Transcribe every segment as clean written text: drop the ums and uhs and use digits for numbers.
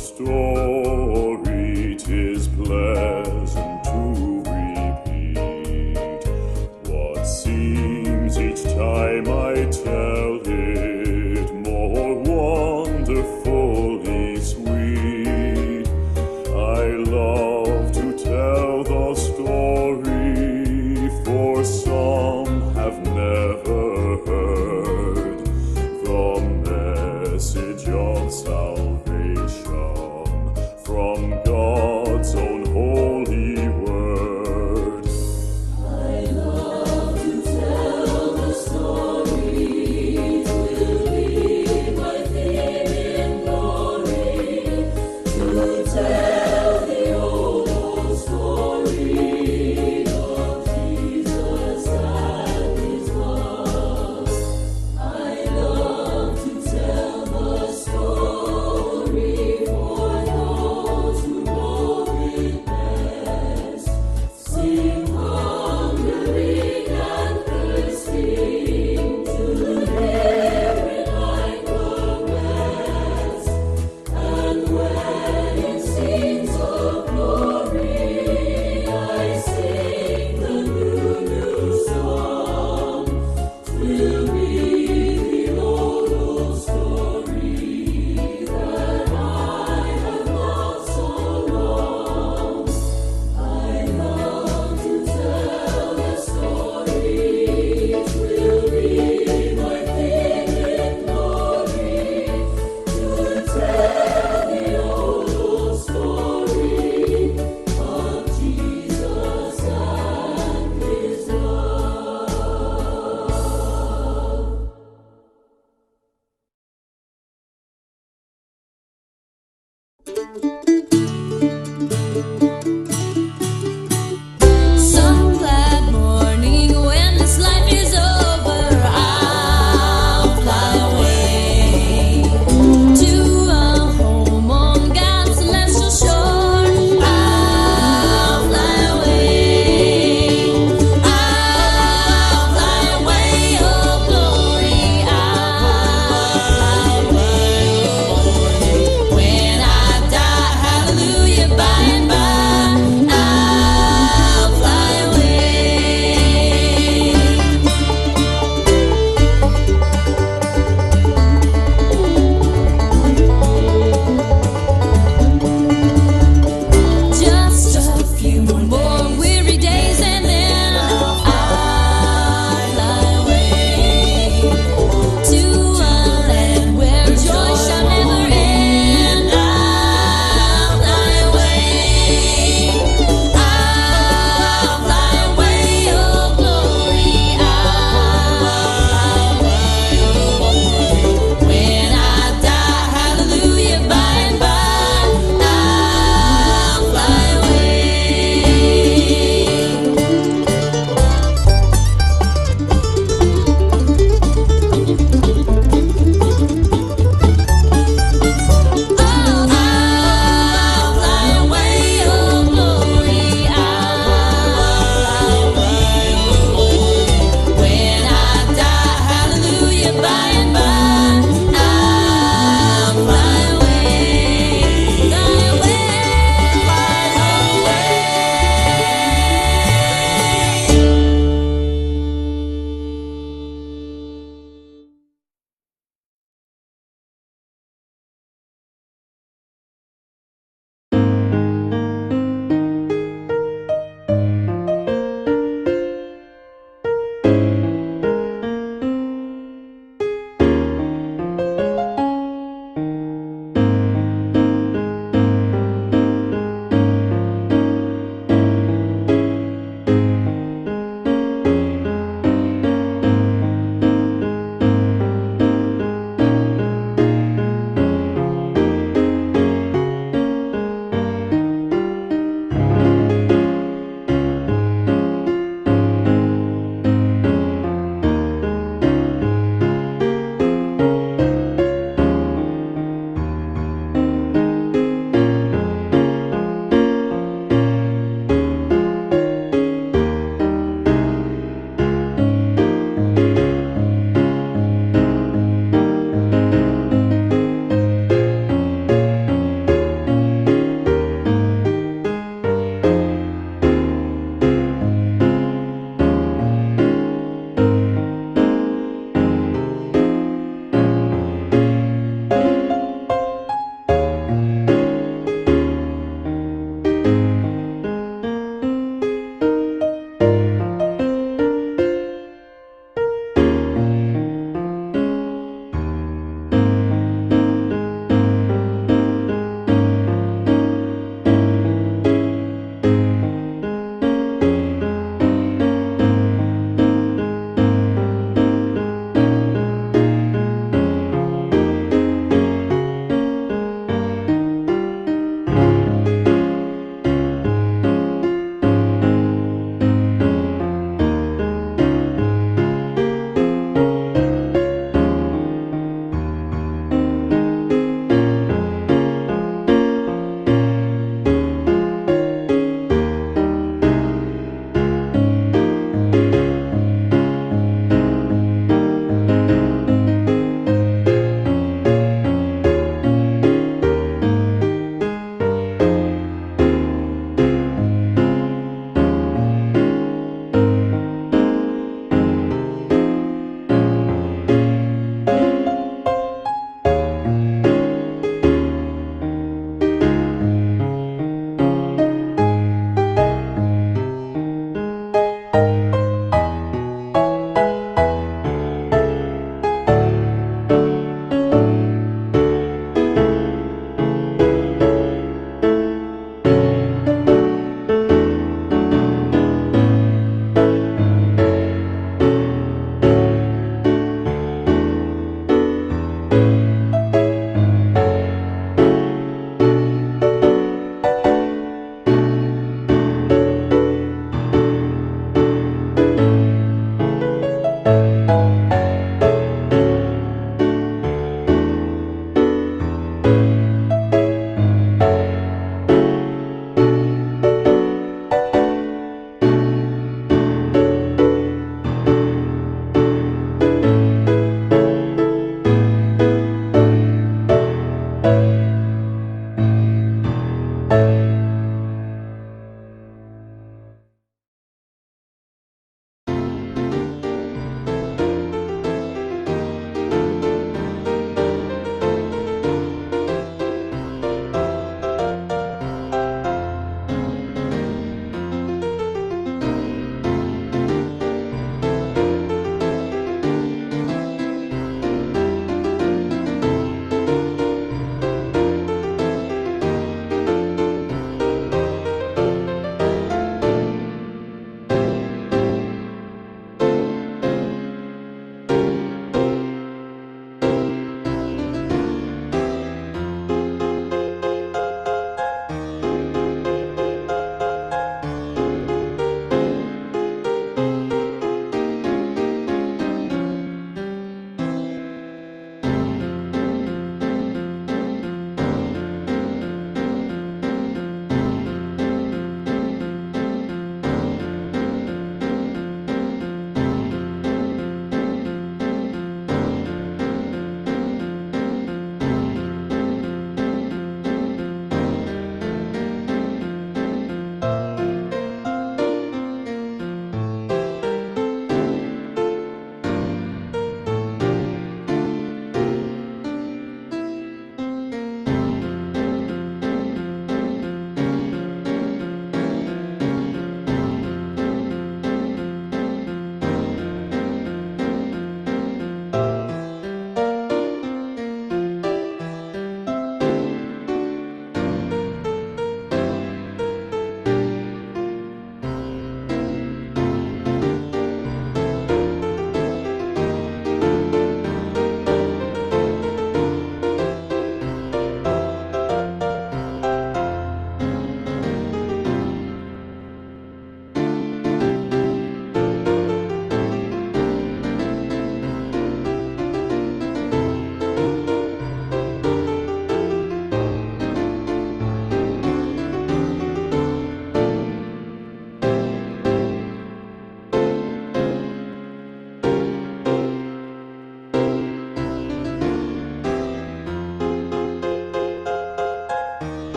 story, 'tis pleasant to repeat. What seems each time I tell it more wonderfully sweet. I love to tell the story, for some have never heard the message of salvation from God's own holy word. I love to tell the story, it will be my theme in glory, to tell the old story of Jesus and His love. I love to tell the story for those who know it best. Sing hungering and thirsting to hear it like the rest. And when it sings of glory, I sing the new song. 'Twill be the old story that I have loved so long. I love to tell the story, it will be my theme in glory, to tell the old story of Jesus and His love. Some glad morning when this life is over, I'll fly away to a home on God's celestial shore. I'll fly away. I'll fly away, oh glory. I'll fly away. When I die,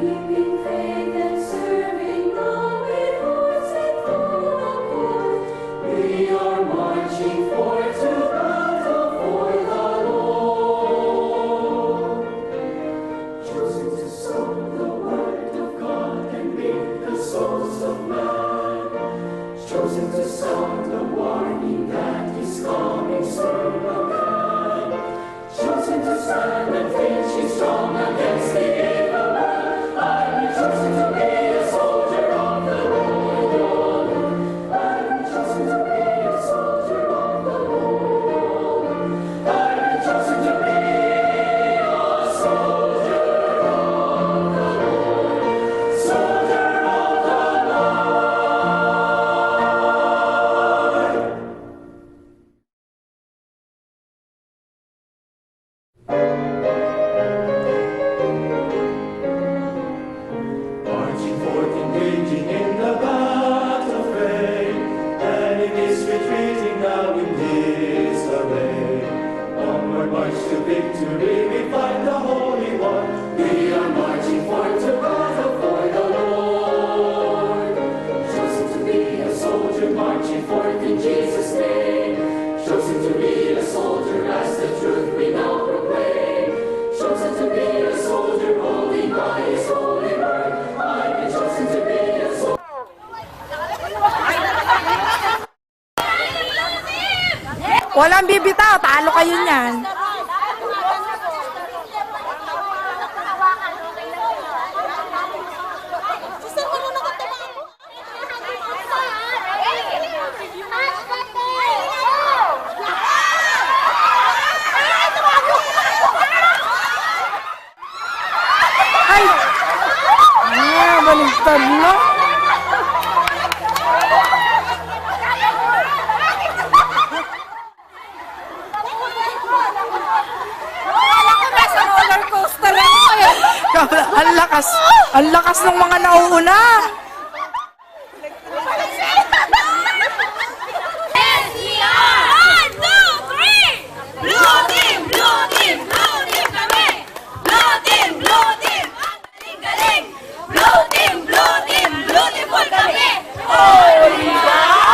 keeping faith and serving God with hearts in full accord. We are marching forth to battle for the Lord. Chosen to sow the word of God and meet the souls of man. Chosen to sound the warning that He's coming soon again. Chosen to stand and finish strong against the evil one. I've been chosen to be a soldier of the Lord. I've been chosen to be a soldier of the Lord. I've been chosen to be a soldier of the Lord. Soldier of the marching forth, engaging in the battle fray. Enemy is retreating now in disarray. Onward march to victory, we fight the Holy One. We are marching forth to battle for the Lord. Chosen to be a soldier, marching forth in Jesus' name. Chosen to be a soldier, as the truth we now proclaim. Chosen to be a soldier, holding by His holy word. I've been chosen to be a soldier. Walang bibitaw, talo kayo niyan. Ay! Baligtad na. Roller coaster lang. Ang lakas ng mga nauuna.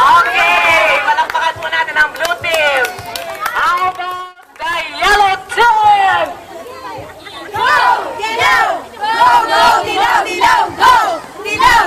Okay! Palakpakan po natin ang blue team! How about the yellow team? Go! Dilaw! Go! Go! Dilaw! Dilaw! Go! Dilaw!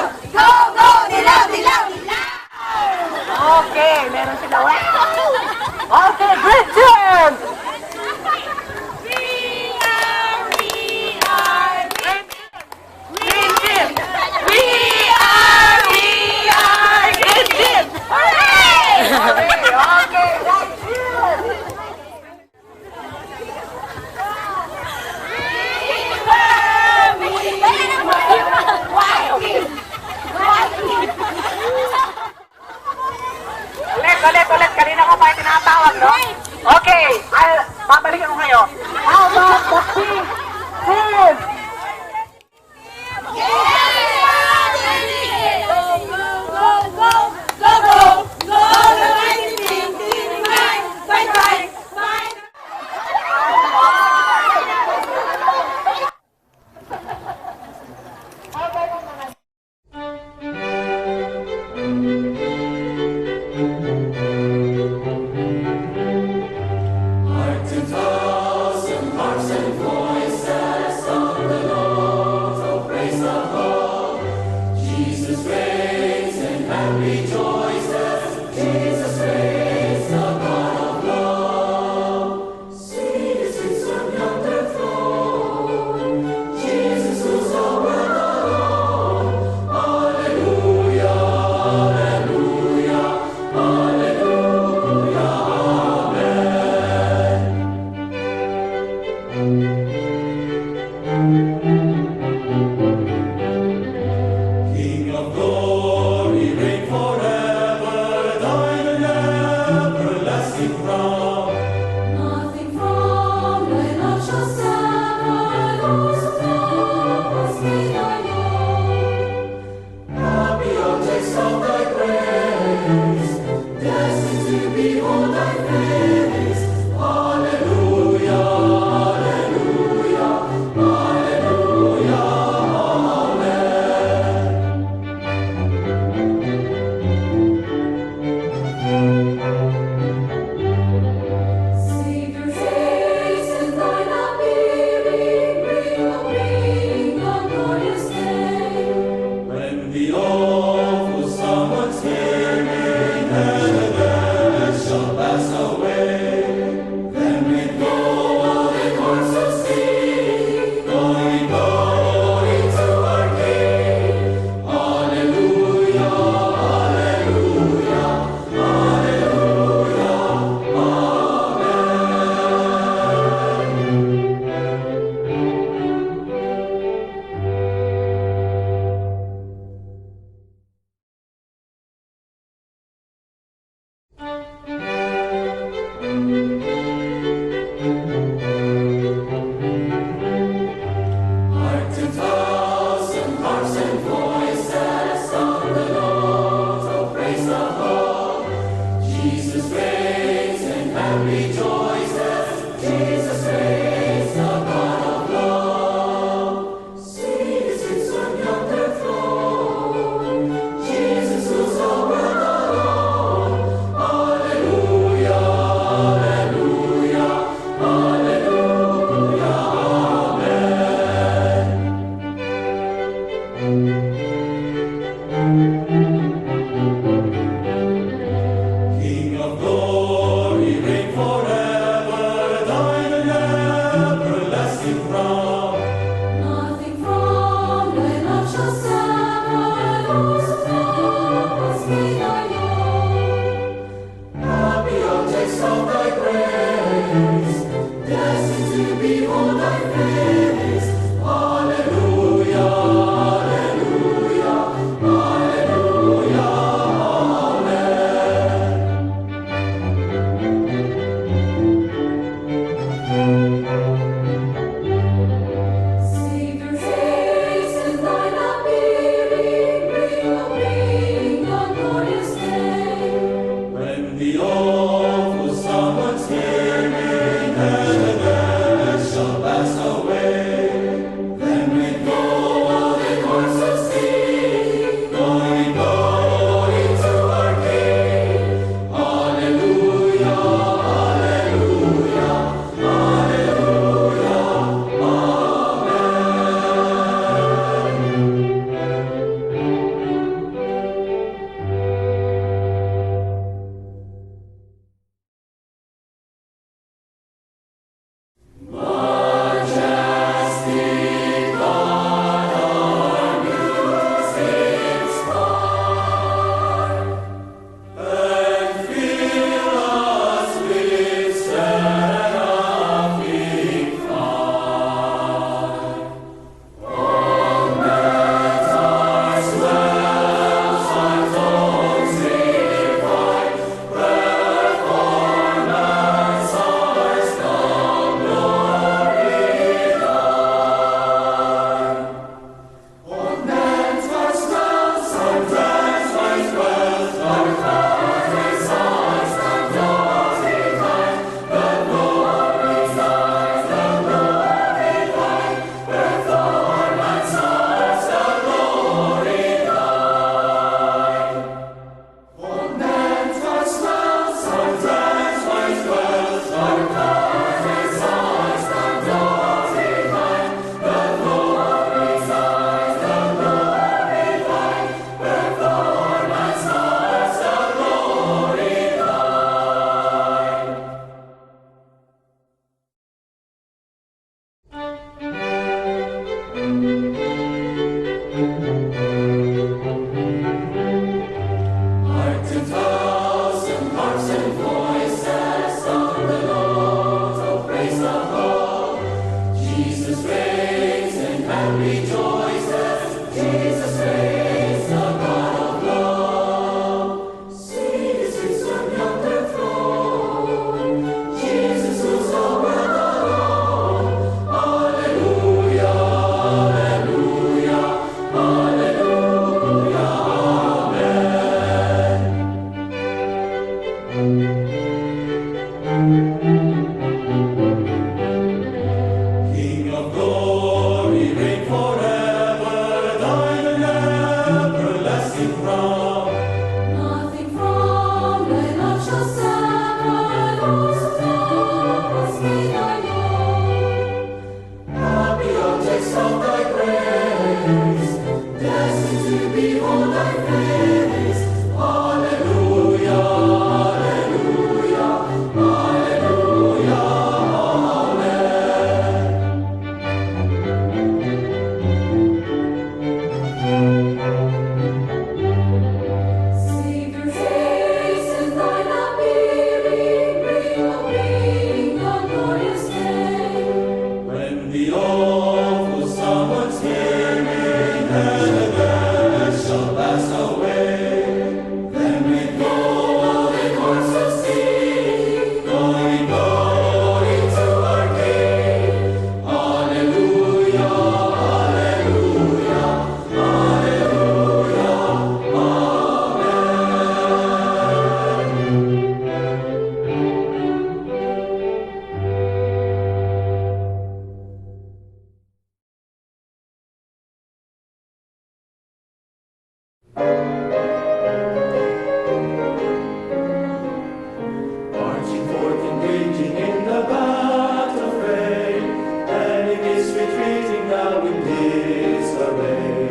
Marching forth, engaging in the battle fray. Enemy is retreating now in disarray.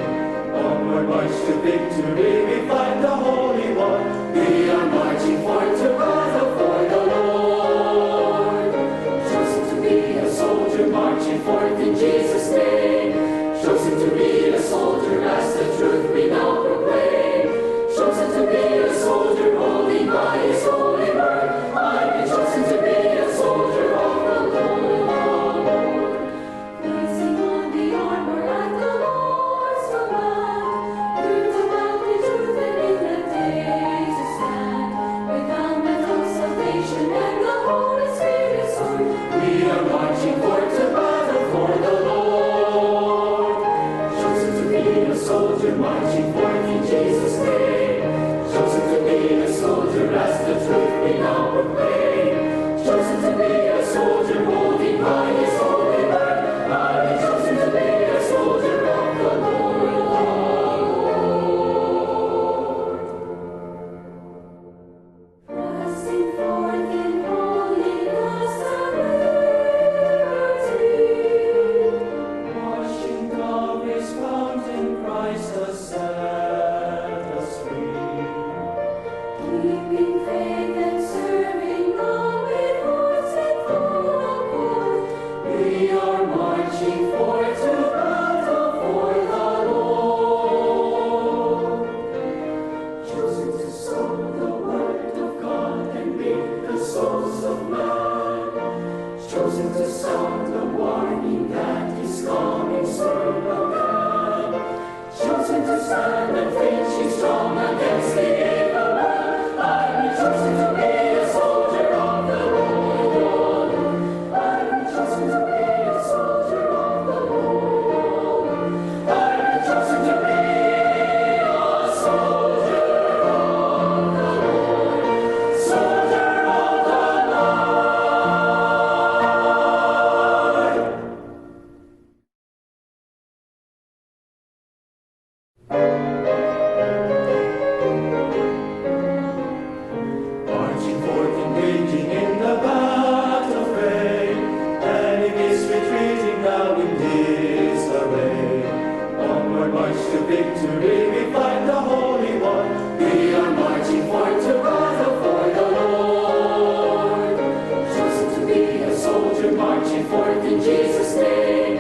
Onward march to victory, we find the Holy One. We are marching forth to battle for the Lord. Chosen to be a soldier, marching forth in Jesus' name. Chosen to be a soldier, as the truth we now proclaim. Chosen to be a soldier, holding by His holy word. I've been chosen to be a soldier of the Lord. Placing on the armor at the Lord's command, here to mount the truth and in the day to stand. With helmet of salvation and the Holy Spirit sword, we are marching forth to battle for the Lord. Chosen to be a soldier, marching forth in Jesus' name. Chosen to be a soldier, as the truth we now proclaim. Chosen to be a soldier, holding by His holy word. I've been chosen to be a soldier of the Lord. Pressing forth in holiness and liberty, washing Calvary's fountain, Christ has set us free. Keeping faith and serving God with hearts in full accord, we are marching forth to battle for the Lord. Chosen to sow the word of God and make the souls of man. Chosen to sound the warning that His coming soon again. Chosen to stand and finishing strong against the evil one. I've been chosen to be a soldier of the Lord. I've been chosen to be a soldier of the Lord. I've been chosen to be a soldier of the Lord. Soldier of the Lord. Marching forth, engaging in the battle fray. Enemies retreating now in disarray. Onward march to victory, we find the Holy One. We are marching forth to battle for the Lord. Chosen to be a soldier, marching forth in Jesus' name.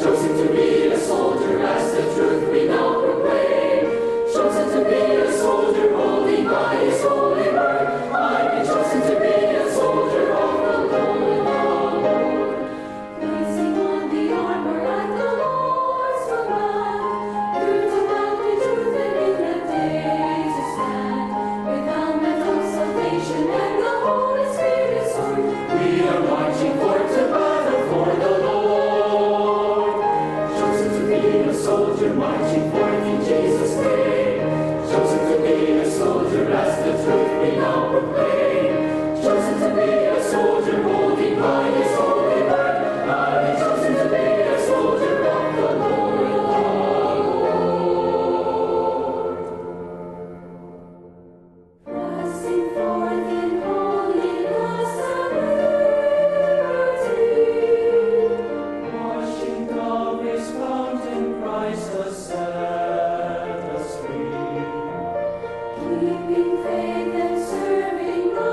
Chosen to be a soldier, as the truth we now proclaim. Chosen to be a soldier, holding by His holy word. I've been chosen to be a soldier of the Lord. Placing on the armor at the Lord's command, here to mount the truth and in the day to stand. With helmet of salvation and the Holy Spirit sword, we are marching forth to battle for the Lord. Chosen to be a soldier, marching forth in Jesus' name. Chosen to be a soldier, as the truth we now proclaim. Chosen to be a soldier, holding by His holy word. I've been chosen to be a soldier of the Lord. Pressing forth in holiness and liberty, washing Calvary's fountain, Christ has set us free. Keeping faith and serving God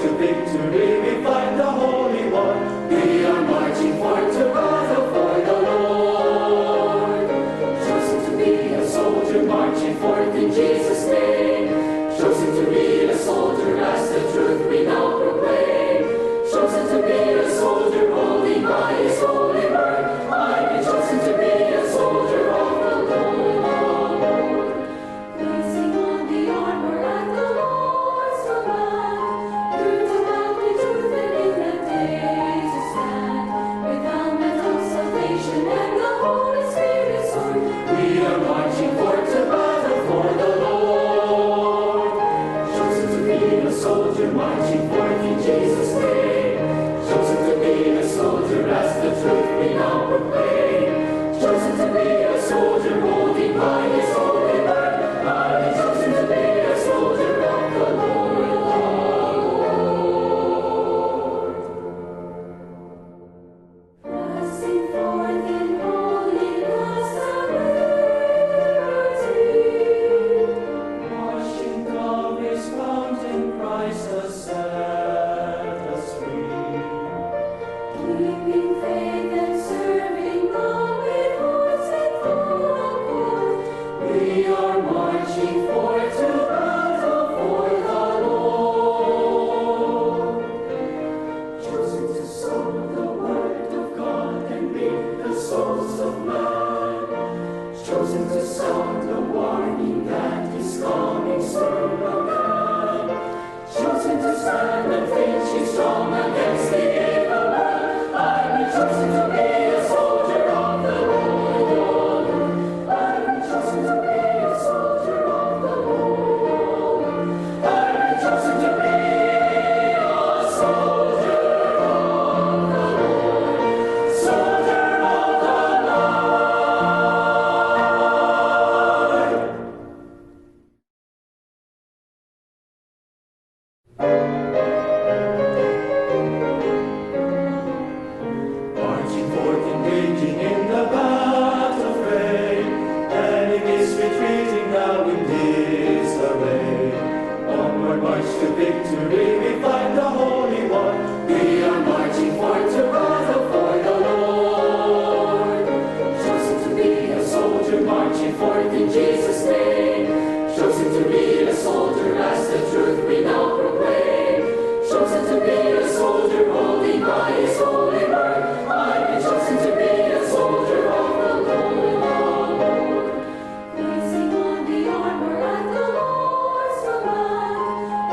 to victory, we find the Holy One. We are marching forth to battle for the Lord. Chosen to be a soldier, marching forth in Jesus' name. Chosen to be a soldier, as the truth we now proclaim. Chosen to be a soldier, holding by His holy word. I've been chosen to be a soldier of the Lord. Placing on the armor at the Lord's command, girt about with truth and in the day to stand. With helmet of salvation and the Holy Spirit's sword, we are marching forth to battle for the Lord. Chosen to be a soldier, marching forth in Jesus' name. Chosen to be a soldier, as the truth we now proclaim. Chosen to be a soldier, holding by His holy word. I've been chosen to be a soldier of the Lord. Pressing forth in holiness and liberty, washing Calvary's fountain, Christ has set us free. Keeping faith and serving God with hearts and full accord, we are marching forth to battle for the Lord. Chosen to sow the word of God and reap the souls of man. Chosen to sound the warning that His coming soon again. Chosen to stand and finishing strong against the evil one. I've been chosen to be a soldier of the Lord. I've been chosen to be a soldier of the Lord. I've been chosen to be a soldier of the Lord. Soldier of the Lord. Marching forth, engaging in the battle fray. Enemies retreating now in disarray. Onward march to victory, we find the Holy One. We are marching forth to battle for the Lord. Chosen to be a soldier, marching forth in Jesus' name. Chosen to be a soldier, as the truth we now proclaim. Chosen to be a soldier, holding by His holy word. I've been chosen to be a soldier of the Lord. Placing on the armor at the Lord's command,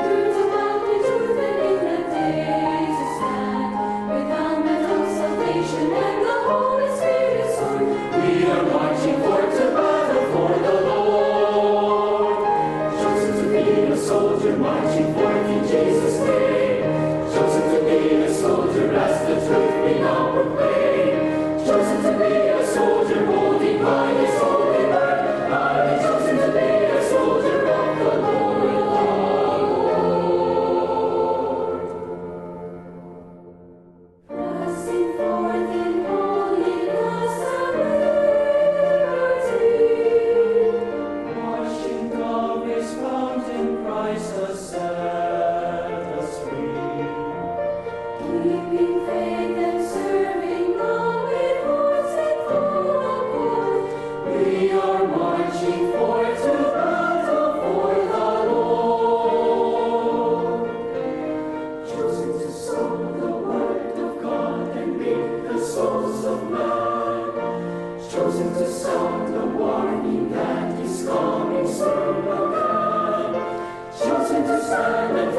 girt about with truth and in the day to stand. With helmet of salvation and the Holy Spirit's sword, we are marching forth to battle for the Lord. Chosen to be a soldier, marching forth in Jesus' name. Chosen to be a soldier, as the truth we now proclaim. Chosen to be a soldier, holding by His holy word. I've been chosen to be a soldier of the Lord. Pressing forth in holiness and liberty, washing Calvary's fountain, Christ has set us free. Keeping faith and serving God with hearts and full accord, we are marching forth to battle for the Lord. Chosen to sow the word of God and reap the souls of man. Chosen to sound the warning that He's coming soon again. Chosen to stand and